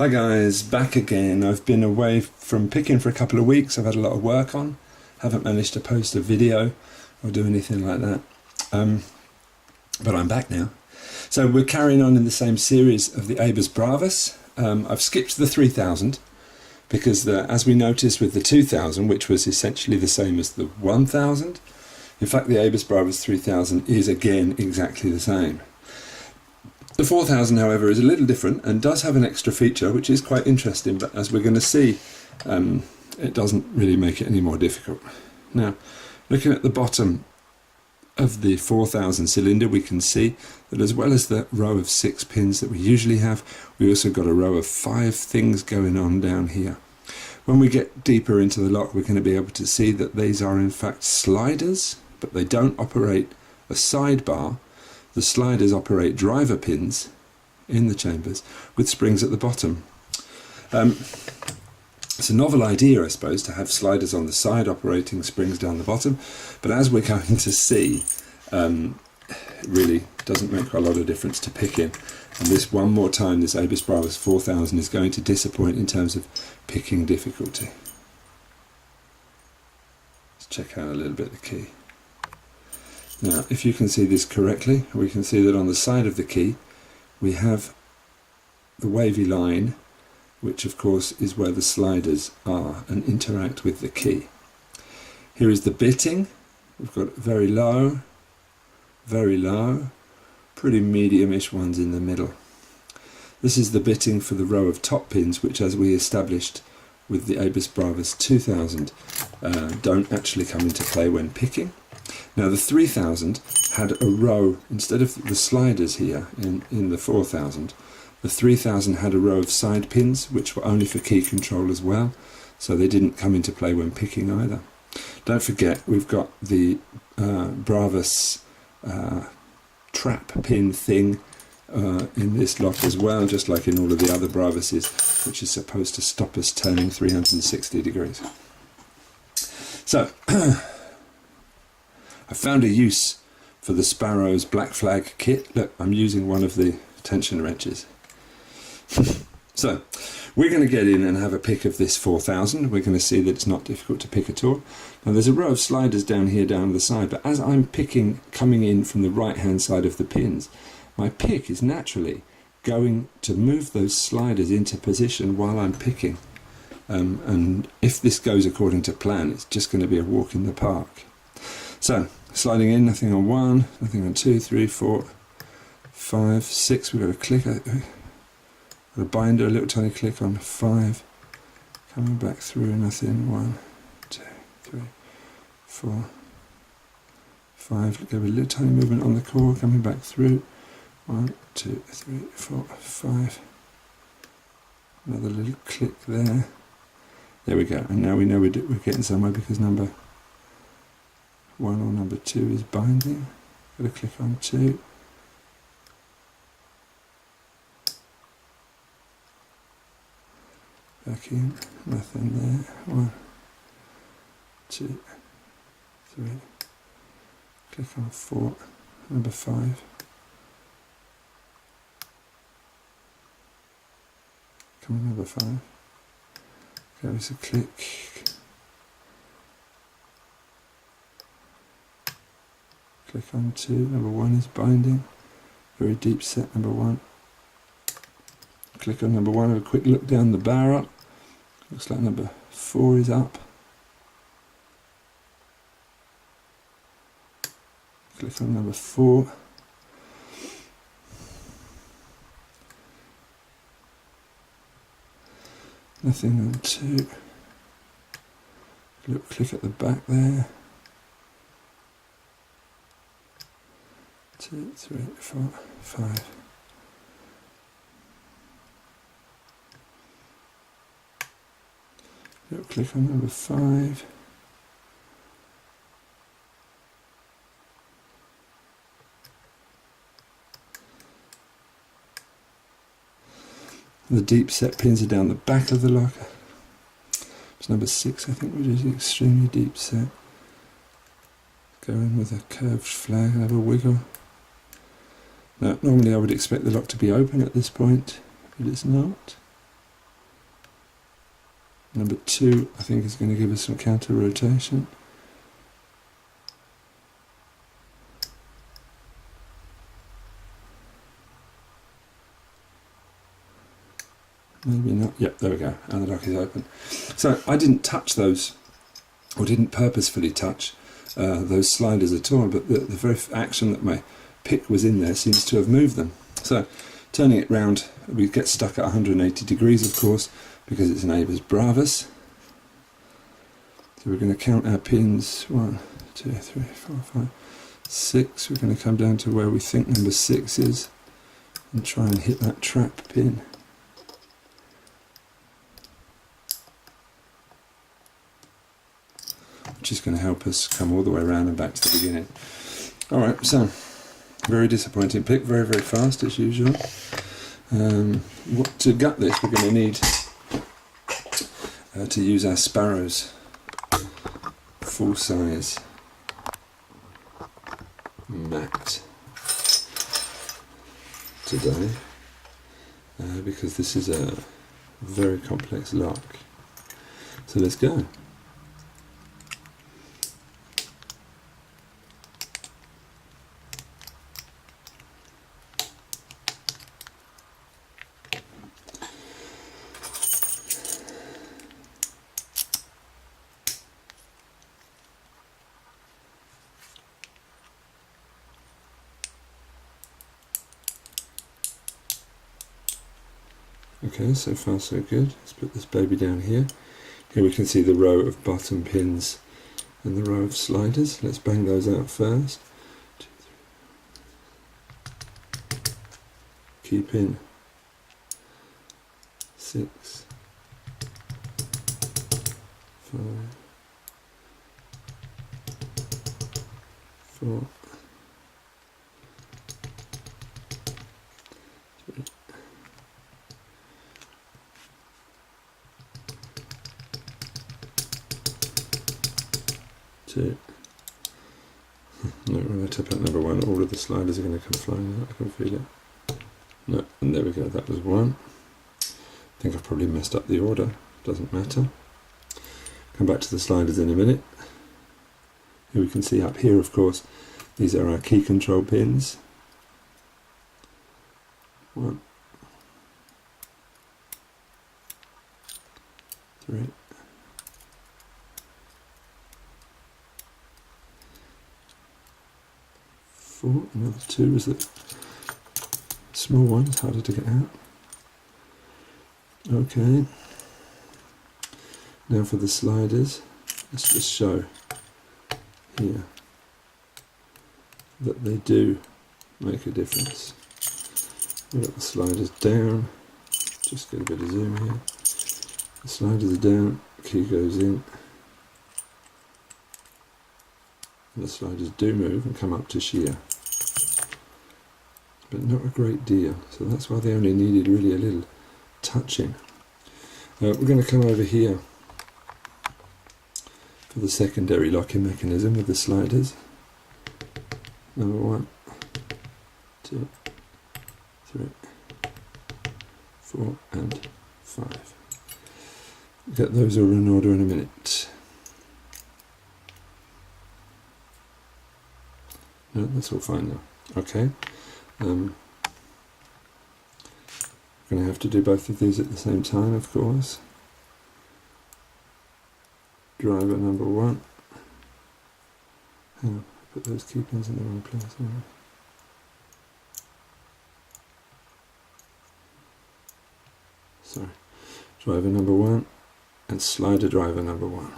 Hi guys, back again. I've been away from picking for a couple of weeks. I've had a lot of work on. Haven't managed to post a video or do anything like that. But I'm back now. So we're carrying on in the same series of the ABUS Bravus. I've skipped the 3000 because as we noticed with the 2000, which was essentially the same as the 1000, in fact the ABUS Bravus 3000 is again exactly the same. The 4000, however, is a little different and does have an extra feature which is quite interesting, but as we're going to see, it doesn't really make it any more difficult. Now, looking at the bottom of the 4000 cylinder, we can see that as well as the row of 6 pins that we usually have, we also got a row of 5 things going on down here. When we get deeper into the lock, we're going to be able to see that these are in fact sliders, but they don't operate a sidebar. The sliders operate driver pins in the chambers with springs at the bottom. It's a novel idea, I suppose, to have sliders on the side operating springs down the bottom, but as we're going to see, it really doesn't make a lot of difference to picking. And this one more time, this ABUS Bravus 4000 is going to disappoint in terms of picking difficulty. Let's check out a little bit the key. Now, if you can see this correctly, we can see that on the side of the key we have the wavy line, which of course is where the sliders are and interact with the key. Here is the bitting. We've got very low, pretty medium-ish ones in the middle. This is the bitting for the row of top pins, which, as we established with the ABUS Bravus 2000, don't actually come into play when picking. Now the 3000 had a row, instead of the sliders here in the 4000, the 3000 had a row of side pins which were only for key control as well, so they didn't come into play when picking either. Don't forget, we've got the Bravas trap pin thing in this lock as well, just like in all of the other Bravuses, which is supposed to stop us turning 360 degrees. So I found a use for the Sparrow's Black Flag kit. Look, I'm using one of the tension wrenches. So we're going to get in and have a pick of this 4000. We're going to see that it's not difficult to pick at all. Now there's a row of sliders down here down the side, but as I'm picking, coming in from the right hand side of the pins, my pick is naturally going to move those sliders into position while I'm picking. And if this goes according to plan, it's just going to be a walk in the park. So, sliding in, nothing on 1, nothing on 2, 3, 4, 5, 6, we've got a click, a binder, a little tiny click on 5, coming back through, nothing, 1, 2, 3, 4, 5, give a little tiny movement on the core, coming back through, 1, 2, 3, 4, 5, another little click there, there we go, and now we know we're getting somewhere because number 1 or number 2 is binding. Got to click on 2. Back in, nothing there. 1, 2, 3. Click on 4, number 5. Come on, number 5. Give us a click. Click on 2, number 1 is binding, very deep set number 1. Click on number 1, have a quick look down the barrel, looks like number 4 is up. Click on number 4. Nothing on 2. Look, click at the back there. 2, 3, 4, 5. Click on number 5. The deep set pins are down the back of the locker. It's number 6, I think, which is extremely deep set. Go in with a curved flag, have a wiggle. Now, normally I would expect the lock to be open at this point, but it's not. Number 2, I think, is going to give us some counter rotation. Maybe not. Yep, there we go. And the lock is open. So I didn't touch those, or didn't purposefully touch those sliders at all, but the very action that my pick was in there seems to have moved them. So turning it round, we get stuck at 180 degrees, of course, because it's an ABUS Bravus. So we're going to count our pins. 1, 2, 3, 4, 5, 6. We're going to come down to where we think number 6 is and try and hit that trap pin. Which is going to help us come all the way around and back to the beginning. Alright, so very disappointing pick, very, very fast as usual. To gut this, we're going to need to use our sparrows full size mat today, because this is a very complex lock. So let's go. Okay, so far so good. Let's put this baby down here. Here we can see the row of bottom pins and the row of sliders. Let's bang those out first. 2, 3. Keep in 6, 5, 4, 3. 2. No, when I tap out number 1, all of the sliders are going to come flying out. I can feel it. No, and there we go. That was 1. I think I've probably messed up the order. Doesn't matter. Come back to the sliders in a minute. Here we can see up here, of course, these are our key control pins. 1, 3. 4, another 2 is the small one, it's harder to get out. Okay, now for the sliders, let's just show here that they do make a difference. We've got the sliders down, just get a bit of zoom here. The sliders are down, key goes in, and the sliders do move and come up to shear, but not a great deal, so that's why they only needed really a little touching. We're going to come over here for the secondary locking mechanism with the sliders. Number 1, 2, 3, 4 and 5. Get those all in order in a minute. No, that's all fine now. Okay. We're going to have to do both of these at the same time, of course. Driver number 1. Hang on, I put those key pins in the wrong place. Sorry. Driver number 1 and slider driver number 1.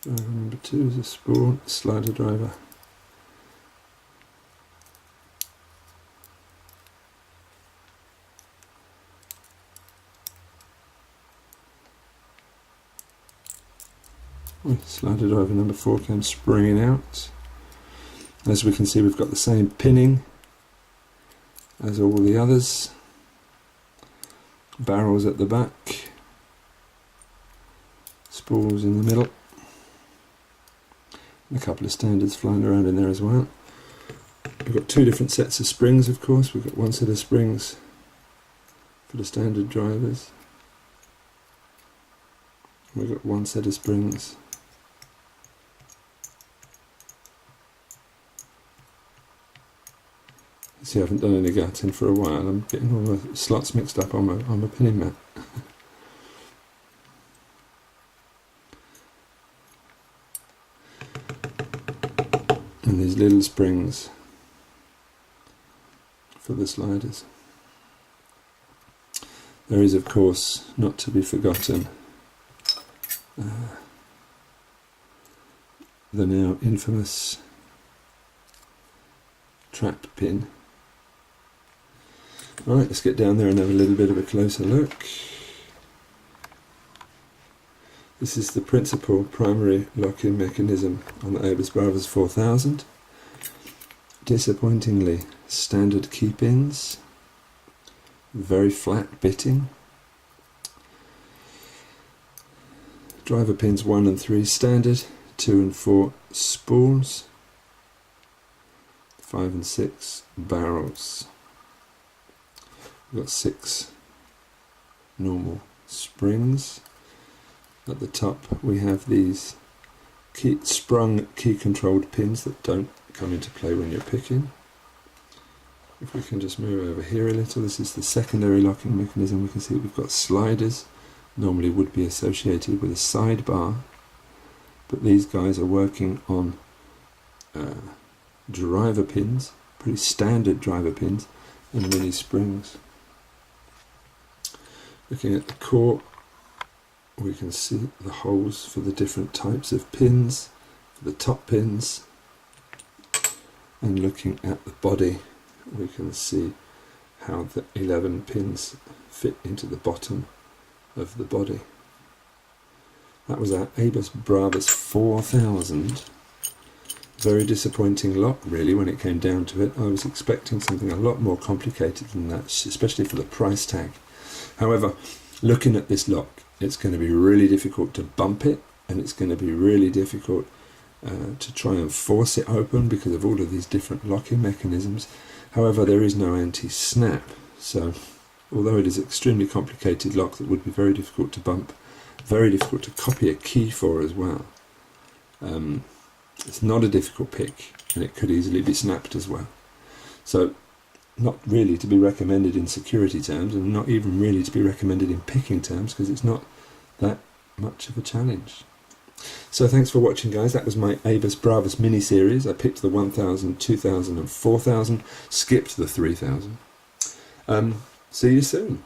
Driver number 2 is a spool, slider driver. Slider driver number 4 came springing out. As we can see, we've got the same pinning as all the others. Barrels at the back, spools in the middle, and a couple of standards flying around in there as well. We've got 2 different sets of springs, of course. We've got one set of springs for the standard drivers. We've got one set of springs. See, I haven't done any gutting for a while. I'm getting all the slots mixed up on my pinning mat. And these little springs for the sliders. There is, of course, not to be forgotten, the now infamous trap pin. Right, let's get down there and have a little bit of a closer look. This is the principal primary lock-in mechanism on the ABUS Bravus 4000. Disappointingly standard key pins, very flat bitting. Driver pins 1 and 3 standard, 2 and 4 spools, 5 and 6 barrels. We've got 6 normal springs. At the top we have these sprung key controlled pins that don't come into play when you're picking. If we can just move over here a little, this is the secondary locking mechanism. We can see we've got sliders, normally would be associated with a sidebar, but these guys are working on driver pins, pretty standard driver pins, and mini springs. Looking at the core, we can see the holes for the different types of pins, for the top pins, and looking at the body, we can see how the 11 pins fit into the bottom of the body. That was our ABUS Bravus 4000. Very disappointing lock, really, when it came down to it. I was expecting something a lot more complicated than that, especially for the price tag. However, looking at this lock, it's going to be really difficult to bump it, and it's going to be really difficult to try and force it open because of all of these different locking mechanisms. However, there is no anti-snap, so although it is an extremely complicated lock that would be very difficult to bump, very difficult to copy a key for as well, it's not a difficult pick, and it could easily be snapped as well. So not really to be recommended in security terms, and not even really to be recommended in picking terms, because it's not that much of a challenge. So thanks for watching, guys. That was my ABUS Bravus mini series. I picked the 1000, 2000 and 4000, skipped the 3000. See you soon.